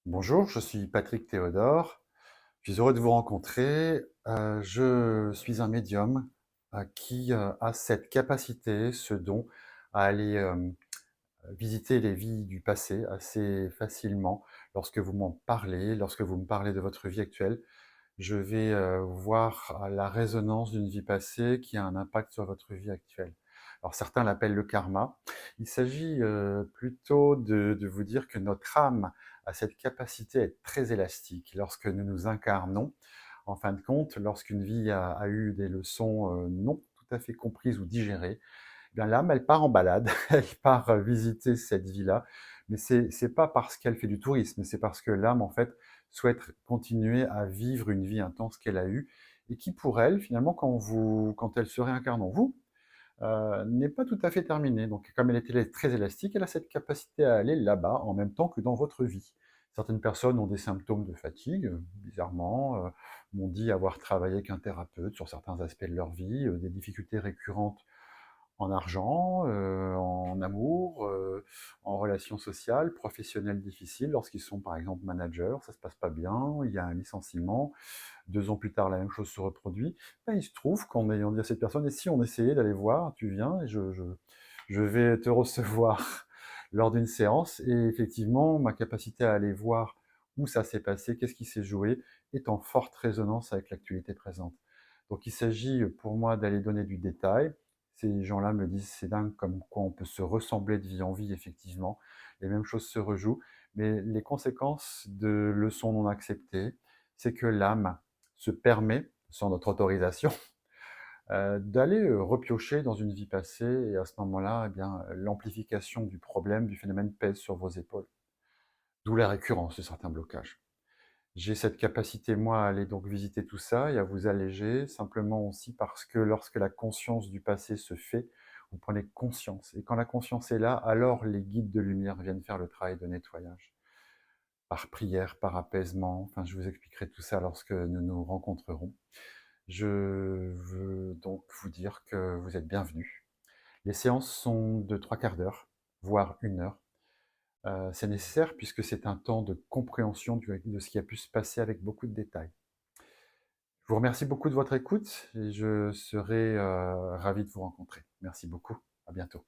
Bonjour, je suis Patrick Théodore. Je suis heureux de vous rencontrer. Je suis un médium qui a cette capacité, ce don, à aller visiter les vies du passé assez facilement. Lorsque vous m'en parlez, lorsque vous me parlez de votre vie actuelle, je vais voir la résonance d'une vie passée qui a un impact sur votre vie actuelle. Alors certains l'appellent le karma. Il s'agit plutôt de vous dire que notre âme a cette capacité à être très élastique. Lorsque nous nous incarnons, en fin de compte, lorsqu'une vie a eu des leçons non tout à fait comprises ou digérées, eh bien l'âme, elle part en balade, elle part visiter cette vie-là, mais c'est pas parce qu'elle fait du tourisme, c'est parce que l'âme, en fait, souhaite continuer à vivre une vie intense qu'elle a eue et qui, pour elle, finalement, quand elle se réincarne en vous, n'est pas tout à fait terminée. Donc, comme elle est très élastique, elle a cette capacité à aller là-bas en même temps que dans votre vie. Certaines personnes ont des symptômes de fatigue, bizarrement, m'ont dit avoir travaillé avec un thérapeute sur certains aspects de leur vie, des difficultés récurrentes en argent, en amour, en relations sociales, professionnelles difficiles, lorsqu'ils sont par exemple managers, ça se passe pas bien, il y a un licenciement, 2 ans plus tard la même chose se reproduit. Ben, il se trouve qu'en ayant dit à cette personne: «Et si on essayait d'aller voir? Tu viens et je vais te recevoir lors d'une séance», et effectivement, ma capacité à aller voir où ça s'est passé, qu'est-ce qui s'est joué, est en forte résonance avec l'actualité présente. Donc il s'agit pour moi d'aller donner du détail. Ces gens-là me disent: «C'est dingue comme quoi on peut se ressembler de vie en vie», effectivement. Les mêmes choses se rejouent, mais les conséquences de leçons non acceptées, c'est que l'âme se permet, sans notre autorisation, d'aller, repiocher dans une vie passée, et à ce moment-là, eh bien, l'amplification du problème, du phénomène pèse sur vos épaules. D'où la récurrence de certains blocages. J'ai cette capacité, moi, à aller donc visiter tout ça et à vous alléger, simplement aussi parce que lorsque la conscience du passé se fait, vous prenez conscience. Et quand la conscience est là, alors les guides de lumière viennent faire le travail de nettoyage. Par prière, par apaisement, enfin je vous expliquerai tout ça lorsque nous nous rencontrerons. Je veux donc vous dire que vous êtes bienvenus. Les séances sont de 3/4 d'heure, voire 1 heure. C'est nécessaire puisque c'est un temps de compréhension de ce qui a pu se passer avec beaucoup de détails. Je vous remercie beaucoup de votre écoute et je serai ravi de vous rencontrer. Merci beaucoup. À bientôt.